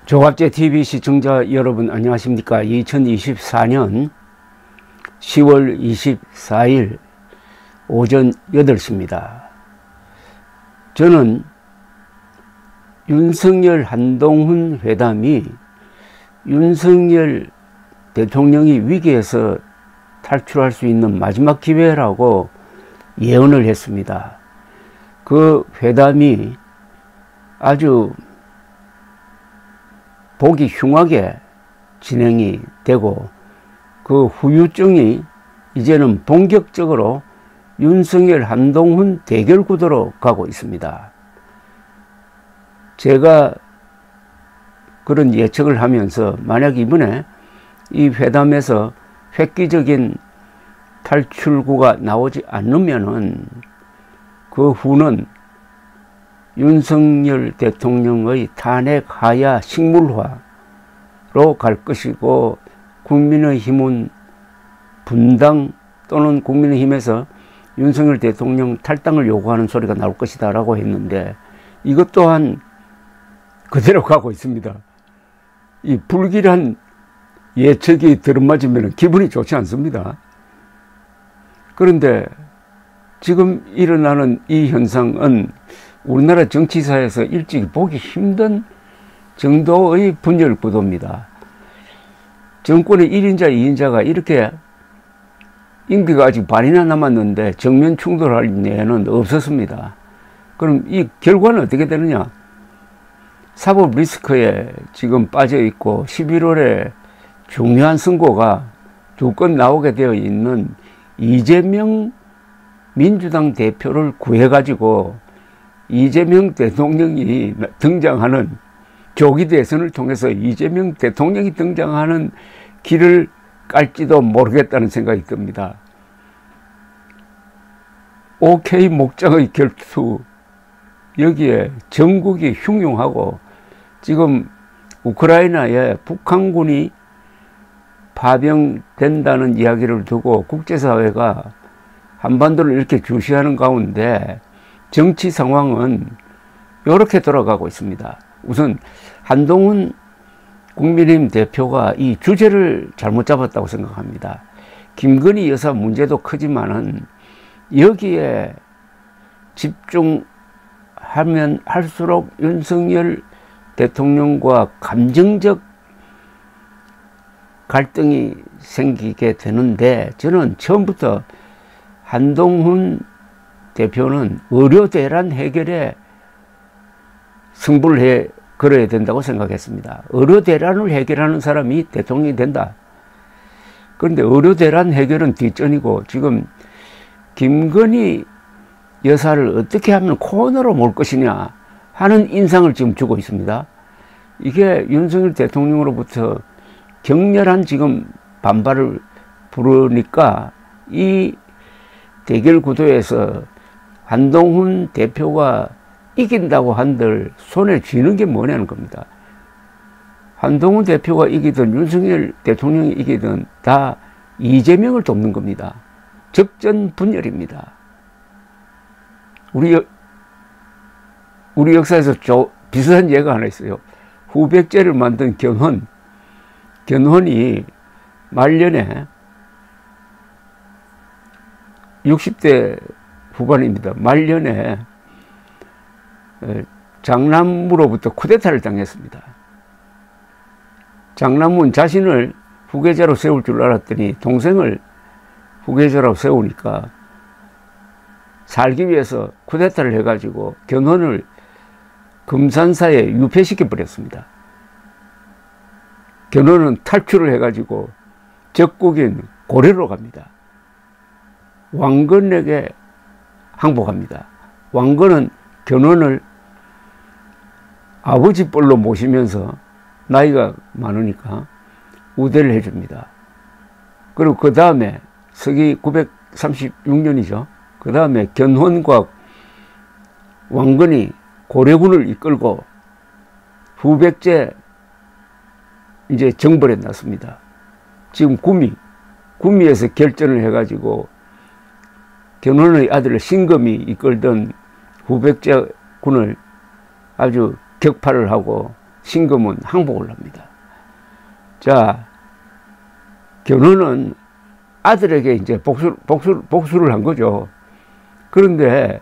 조갑제 TV 시청자 여러분 안녕하십니까. 2024년 10월 24일 오전 8시입니다. 저는 윤석열 한동훈 회담이 윤석열 대통령이 위기에서 탈출할 수 있는 마지막 기회라고 예언을 했습니다. 그 회담이 아주 보기 흉하게 진행이 되고 그 후유증이 이제는 본격적으로 윤석열 한동훈 대결 구도로 가고 있습니다. 제가 그런 예측을 하면서 만약 이번에 이 회담에서 획기적인 탈출구가 나오지 않으면은 그 후는 윤석열 대통령의 탄핵 하야 식물화로 갈 것이고 국민의힘은 분당 또는 국민의힘에서 윤석열 대통령 탈당을 요구하는 소리가 나올 것이다 라고 했는데 이것 또한 그대로 가고 있습니다. 이 불길한 예측이 들어맞으면 기분이 좋지 않습니다. 그런데 지금 일어나는 이 현상은 우리나라 정치사에서 일찍 보기 힘든 정도의 분열 구도입니다. 정권의 1인자, 2인자가 이렇게 임기가 아직 반이나 남았는데 정면 충돌할 예는 없었습니다. 그럼 이 결과는 어떻게 되느냐? 사법 리스크에 지금 빠져 있고 11월에 중요한 선고가 2건 나오게 되어 있는 이재명 민주당 대표를 구해가지고 이재명 대통령이 등장하는 조기 대선을 통해서 이재명 대통령이 등장하는 길을 깔지도 모르겠다는 생각이 듭니다. OK 목장의 결투, 여기에 전국이 흉흉하고 지금 우크라이나에 북한군이 파병된다는 이야기를 두고 국제사회가 한반도를 이렇게 주시하는 가운데 정치 상황은 이렇게 돌아가고 있습니다. 우선 한동훈 국민의힘 대표가 이 주제를 잘못 잡았다고 생각합니다. 김건희 여사 문제도 크지만은 여기에 집중하면 할수록 윤석열 대통령과 감정적 갈등이 생기게 되는데 저는 처음부터 한동훈 대표는 의료 대란 해결에 승부를 걸어야 된다고 생각했습니다. 의료 대란을 해결하는 사람이 대통령이 된다. 그런데 의료 대란 해결은 뒷전이고 지금 김건희 여사를 어떻게 하면 코너로 몰 것이냐 하는 인상을 지금 주고 있습니다. 이게 윤석열 대통령으로부터 격렬한 지금 반발을 부르니까 이 대결 구도에서 한동훈 대표가 이긴다고 한들 손에 쥐는 게 뭐냐는 겁니다. 한동훈 대표가 이기든 윤석열 대통령이 이기든 다 이재명을 돕는 겁니다. 적전 분열입니다. 우리 역사에서 비슷한 예가 하나 있어요. 후백제를 만든 견훤이 말년에 60대 후반입니다. 말년에 장남무로부터 쿠데타를 당했습니다. 장남무는 자신을 후계자로 세울 줄 알았더니 동생을 후계자로 세우니까 살기 위해서 쿠데타를 해가지고 견훤을 금산사에 유폐시켜 버렸습니다. 견훤은 탈출을 해가지고 적국인 고려로 갑니다. 왕건에게 항복합니다. 왕건은 견훤을 아버지 뻘로 모시면서 나이가 많으니까 우대를 해줍니다. 그리고 그 다음에 서기 936년이죠. 그 다음에 견훤과 왕건이 고려군을 이끌고 후백제 이제 정벌에 났습니다. 지금 구미에서 결전을 해가지고 견훤의 아들 신금이 이끌던 후백제 군을 아주 격파를 하고 신금은 항복을 합니다. 자, 견훤은 아들에게 이제 복수를 한 거죠. 그런데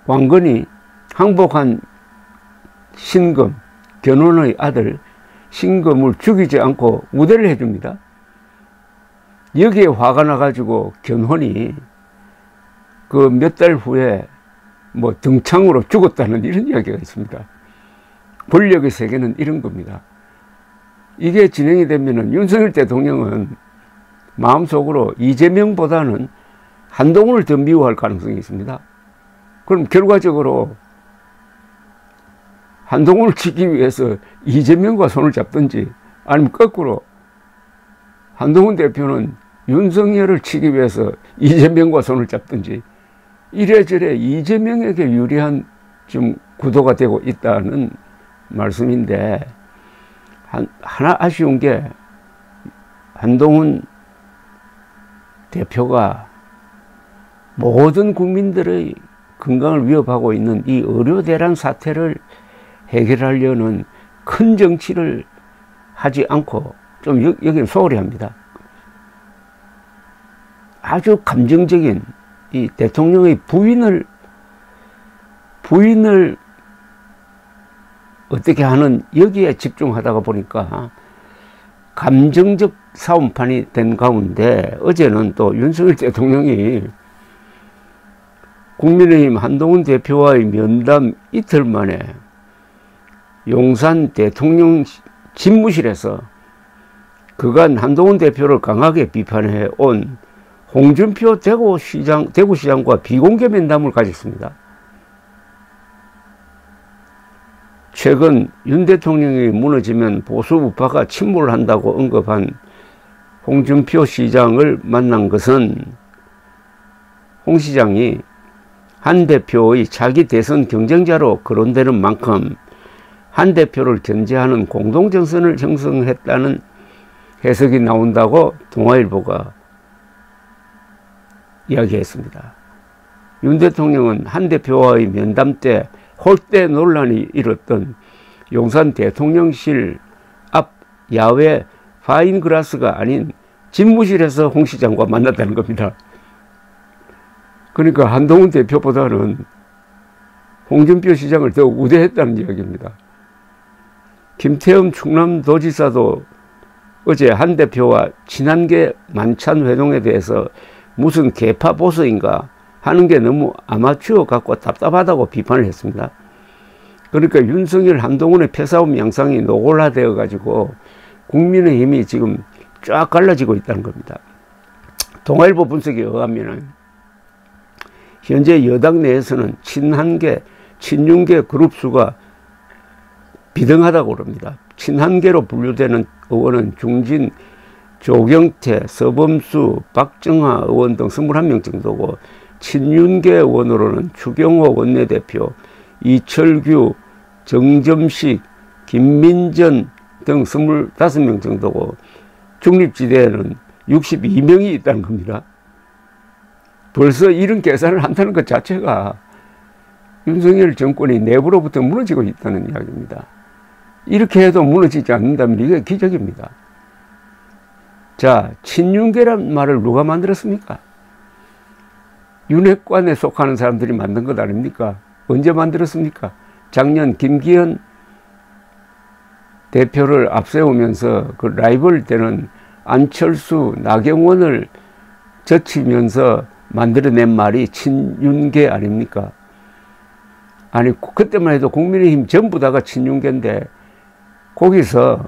왕건이 항복한 신금, 견훤의 아들 신금을 죽이지 않고 우대를 해줍니다. 여기에 화가 나가지고 견훤이 그 몇 달 후에 뭐 등창으로 죽었다는 이런 이야기가 있습니다. 권력의 세계는 이런 겁니다. 이게 진행이 되면은 윤석열 대통령은 마음속으로 이재명보다는 한동훈을 더 미워할 가능성이 있습니다. 그럼 결과적으로 한동훈을 치기 위해서 이재명과 손을 잡든지, 아니면 거꾸로 한동훈 대표는 윤석열을 치기 위해서 이재명과 손을 잡든지, 이래저래 이재명에게 유리한 좀 구도가 되고 있다는 말씀인데, 하나 아쉬운 게 한동훈 대표가 모든 국민들의 건강을 위협하고 있는 이 의료 대란 사태를 해결하려는 큰 정치를 하지 않고 좀 여기는 소홀히 합니다. 아주 감정적인 이 대통령의 부인을 어떻게 하는 여기에 집중하다가 보니까 감정적 싸움판이 된 가운데, 어제는 또 윤석열 대통령이 국민의힘 한동훈 대표와의 면담 이틀 만에 용산 대통령 집무실에서 그간 한동훈 대표를 강하게 비판해 온 홍준표 대구시장과 비공개 면담을 가졌습니다. 최근 윤 대통령이 무너지면 보수 우파가 침몰을 한다고 언급한 홍준표 시장을 만난 것은 홍 시장이 한 대표의 차기 대선 경쟁자로 거론되는 만큼 한 대표를 견제하는 공동정선을 형성했다는 해석이 나온다고 동아일보가 이야기했습니다. 윤 대통령은 한 대표와의 면담 때 홀대 논란이 일었던 용산 대통령실 앞 야외 파인그라스가 아닌 집무실에서 홍 시장과 만났다는 겁니다. 그러니까 한동훈 대표보다는 홍준표 시장을 더 우대했다는 이야기입니다. 김태흠 충남도지사도 어제 한 대표와 친한계 만찬 회동에 대해서 무슨 개파 보수인가 하는 게 너무 아마추어 같고 답답하다고 비판을 했습니다. 그러니까 윤석열 한동훈의 패싸움 양상이 노골화되어 가지고 국민의힘이 지금 쫙 갈라지고 있다는 겁니다. 동아일보 분석에 의하면 현재 여당 내에서는 친한계, 친윤계 그룹 수가 비등하다고 그럽니다. 친한계로 분류되는 의원은 중진, 조경태, 서범수, 박정하 의원 등 21명 정도고, 친윤계 의원으로는 추경호 원내대표, 이철규, 정점식, 김민전 등 25명 정도고, 중립지대에는 62명이 있다는 겁니다. 벌써 이런 계산을 한다는 것 자체가 윤석열 정권이 내부로부터 무너지고 있다는 이야기입니다. 이렇게 해도 무너지지 않는다면 이게 기적입니다. 자, 친윤계란 말을 누가 만들었습니까? 윤핵관에 속하는 사람들이 만든 것 아닙니까? 언제 만들었습니까? 작년 김기현 대표를 앞세우면서 그 라이벌 때는 안철수, 나경원을 젖히면서 만들어낸 말이 친윤계 아닙니까? 아니, 그때만 해도 국민의힘 전부 다가 친윤계인데, 거기서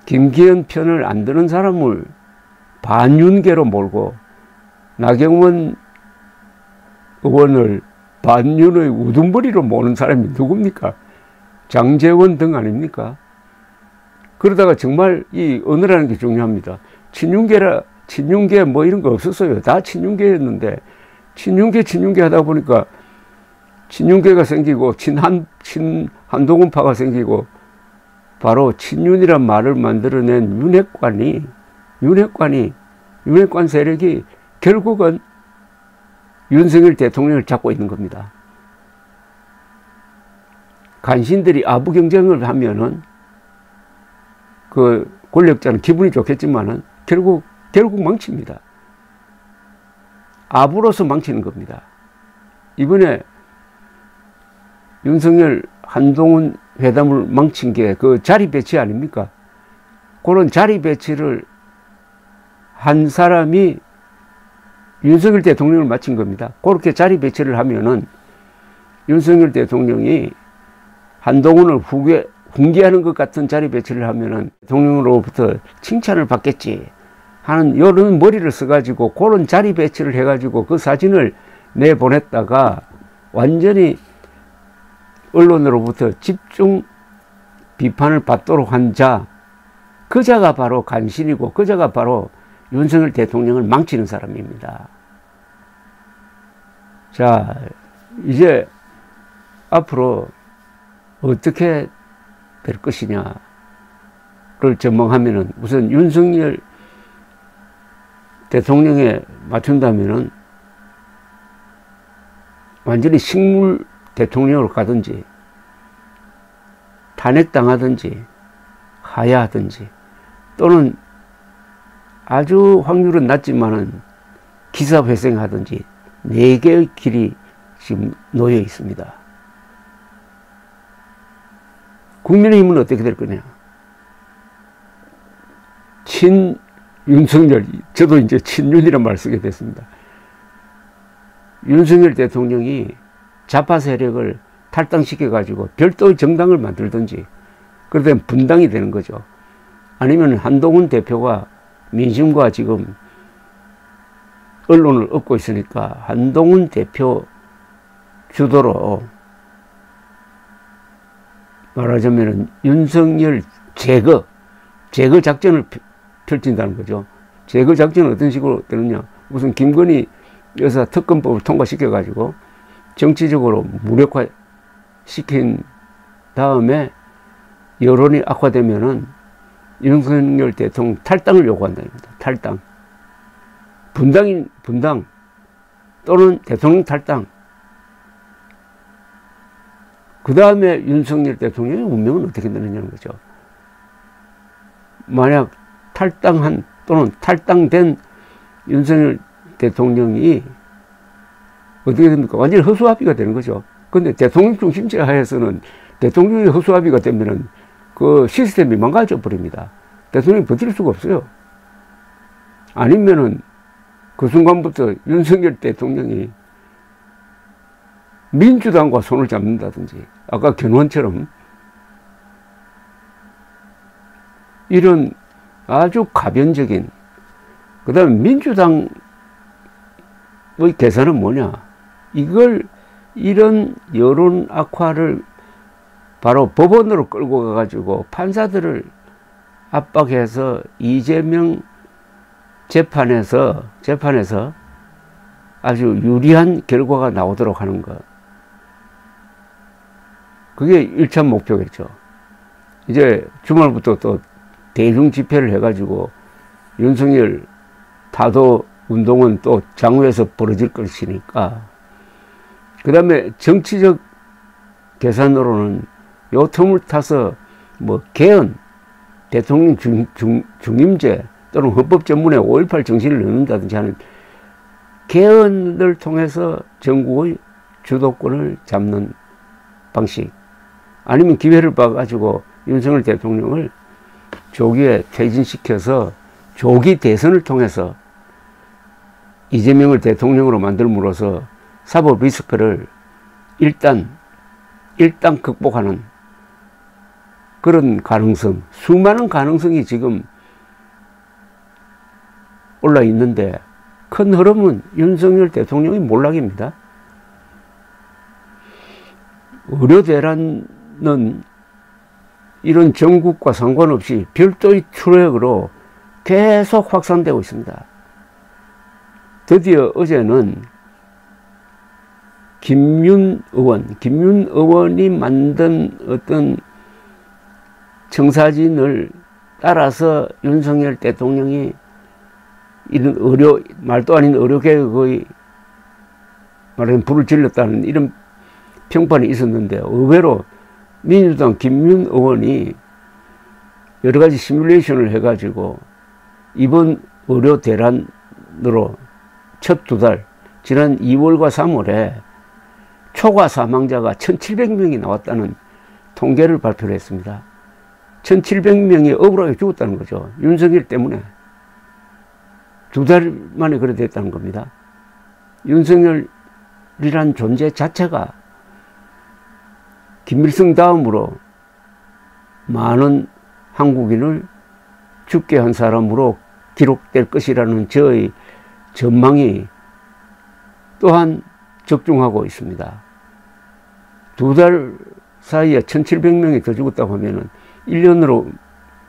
김기현 편을 안 드는 사람을 반윤계로 몰고 나경원 의원을 반윤의 우둔머리로 모는 사람이 누굽니까? 장제원 등 아닙니까? 그러다가 정말 이 언어라는 게 중요합니다. 친윤계 뭐 이런 거 없었어요. 다 친윤계였는데, 친윤계 하다 보니까 친윤계가 생기고 한동훈파가 생기고, 바로 친윤이란 말을 만들어낸 윤핵관 세력이 결국은 윤석열 대통령을 잡고 있는 겁니다. 간신들이 아부 경쟁을 하면은 그 권력자는 기분이 좋겠지만은 결국 망칩니다. 아부로서 망치는 겁니다. 이번에 윤석열 한동훈 회담을 망친 게 그 자리 배치 아닙니까? 그런 자리 배치를 한 사람이 윤석열 대통령을 마친 겁니다. 그렇게 자리 배치를 하면은 윤석열 대통령이 한동훈을 훈계하는 것 같은 자리 배치를 하면은 대통령으로부터 칭찬을 받겠지 하는 이런 머리를 써가지고 그런 자리 배치를 해가지고 그 사진을 내보냈다가 완전히 언론으로부터 집중 비판을 받도록 한 자, 그 자가 바로 간신이고 그 자가 바로 윤석열 대통령을 망치는 사람입니다. 자, 이제 앞으로 어떻게 될 것이냐를 전망하면은 우선 윤석열 대통령에 맞춘다면은 완전히 식물 대통령으로 가든지 탄핵당하든지 하야하든지 또는 아주 확률은 낮지만은 기사회생하든지 4개의 길이 지금 놓여 있습니다. 국민의힘은 어떻게 될 거냐? 윤석열, 저도 이제 친윤이란 말 쓰게 됐습니다. 윤석열 대통령이 좌파 세력을 탈당시켜가지고 별도의 정당을 만들든지 그러다 분당이 되는 거죠. 아니면 한동훈 대표가 민심과 지금 언론을 얻고 있으니까 한동훈 대표 주도로 말하자면 윤석열 제거 작전을 펼친다는 거죠. 제거 작전은 어떤 식으로 되느냐. 무슨 김건희 여사 특검법을 통과시켜가지고 정치적으로 무력화시킨 다음에 여론이 악화되면은 윤석열 대통령 탈당을 요구한답니다. 탈당. 분당 또는 대통령 탈당. 그 다음에 윤석열 대통령의 운명은 어떻게 되느냐는 거죠. 만약 탈당한 또는 탈당된 윤석열 대통령이 어떻게 됩니까? 완전히 허수아비가 되는 거죠. 근데 대통령 중심제 하에서는 대통령이 허수아비가 되면은 그 시스템이 망가져 버립니다. 대통령이 버틸 수가 없어요. 아니면은 그 순간부터 윤석열 대통령이 민주당과 손을 잡는다든지 아까 견훤처럼 이런 아주 가변적인 그 다음에 민주당의 계산은 뭐냐 이런 여론 악화를 바로 법원으로 끌고 가가지고 판사들을 압박해서 이재명 재판에서 아주 유리한 결과가 나오도록 하는 것. 그게 1차 목표겠죠. 이제 주말부터 또 대중 집회를 해가지고 윤석열 타도 운동은 또 장외에서 벌어질 것이니까 그 다음에 정치적 계산으로는 요 틈을 타서 뭐 개헌, 대통령 중임제 또는 헌법 전문에 5.18 정신을 넣는다든지 하는 개헌을 통해서 정국의 주도권을 잡는 방식 아니면 기회를 봐가지고 윤석열 대통령을 조기에 퇴진시켜서 조기 대선을 통해서 이재명을 대통령으로 만들므로써 사법 리스크를 일단 극복하는 그런 가능성, 수많은 가능성이 지금 올라 있는데 큰 흐름은 윤석열 대통령의 몰락입니다. 의료대란은 이런 정국과 상관없이 별도의 트랙으로 계속 확산되고 있습니다. 드디어 어제는 김윤 의원이 만든 어떤 청사진을 따라서 윤석열 대통령이 이런 말도 아닌 의료개혁의 말하자면 불을 질렀다는 이런 평판이 있었는데 의외로 민주당 김윤 의원이 여러 가지 시뮬레이션을 해가지고 이번 의료 대란으로 첫 2달, 지난 2월과 3월에 초과 사망자가 1,700명이 나왔다는 통계를 발표를 했습니다. 1,700명이 억울하게 죽었다는 거죠. 윤석열 때문에. 2달 만에 그래 됐다는 겁니다. 윤석열이란 존재 자체가 김일성 다음으로 많은 한국인을 죽게 한 사람으로 기록될 것이라는 저의 전망이 또한 적중하고 있습니다. 2달 사이에 1,700명이 더 죽었다고 하면은 1년으로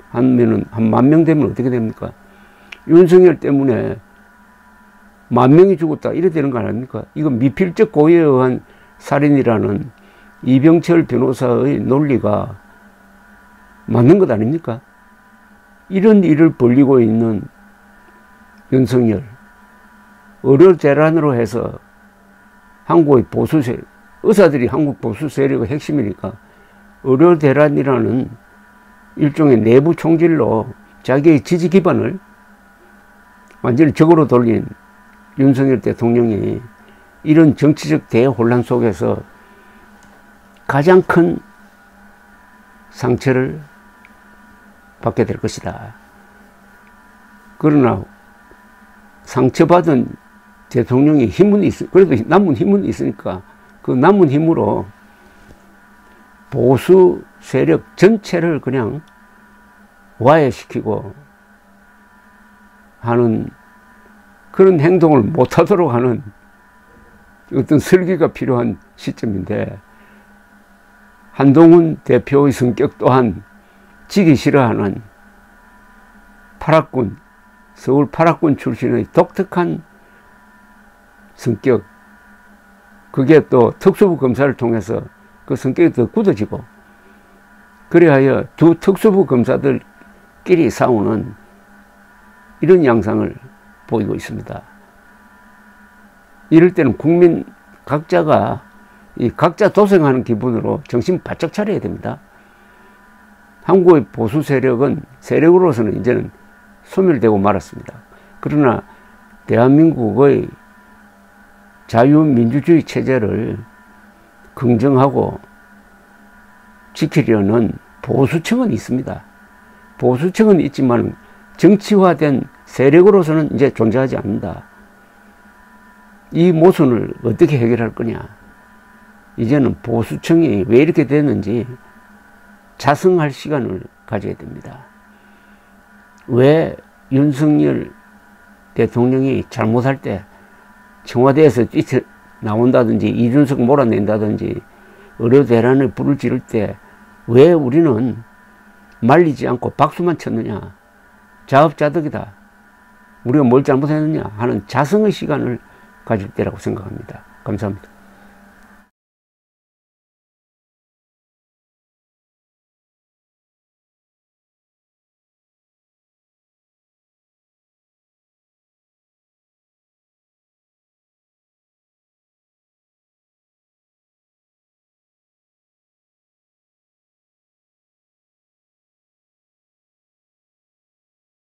하면은 한 10,000명 되면 어떻게 됩니까? 윤석열 때문에 10,000명이 죽었다 이래 되는 거 아닙니까? 이건 미필적 고의에 의한 살인이라는 이병철 변호사의 논리가 맞는 것 아닙니까? 이런 일을 벌이고 있는 윤석열, 의료 대란으로 해서 한국의 보수 세력, 의사들이 한국 보수 세력의 핵심이니까 의료 대란이라는 일종의 내부 총질로 자기의 지지 기반을 완전히 적으로 돌린 윤석열 대통령이 이런 정치적 대혼란 속에서 가장 큰 상처를 받게 될 것이다. 그러나 상처받은 대통령이 힘은 그래도 남은 힘은 있으니까 그 남은 힘으로 보수 세력 전체를 그냥 와해시키고 하는 그런 행동을 못하도록 하는 어떤 설계가 필요한 시점인데, 한동훈 대표의 성격 또한 지기 싫어하는 파락군, 서울 파락군 출신의 독특한 성격, 그게 또 특수부 검사를 통해서 그 성격이 더 굳어지고, 그래야 두 특수부 검사들끼리 싸우는 이런 양상을 보이고 있습니다. 이럴 때는 국민 각자가 이 각자 도생하는 기분으로 정신 바짝 차려야 됩니다. 한국의 보수 세력은 세력으로서는 이제는 소멸되고 말았습니다. 그러나 대한민국의 자유민주주의 체제를 긍정하고 지키려는 보수층은 있습니다. 보수층은 있지만 정치화된 세력으로서는 이제 존재하지 않는다. 이 모순을 어떻게 해결할 거냐. 이제는 보수층이 왜 이렇게 됐는지 자성할 시간을 가져야 됩니다. 왜 윤석열 대통령이 잘못할 때 청와대에서 뛰쳐나온다든지 이준석 몰아낸다든지 의료 대란을 불을 지를 때 왜 우리는 말리지 않고 박수만 쳤느냐. 자업자득이다. 우리가 뭘 잘못했느냐 하는 자성의 시간을 가질 때라고 생각합니다. 감사합니다.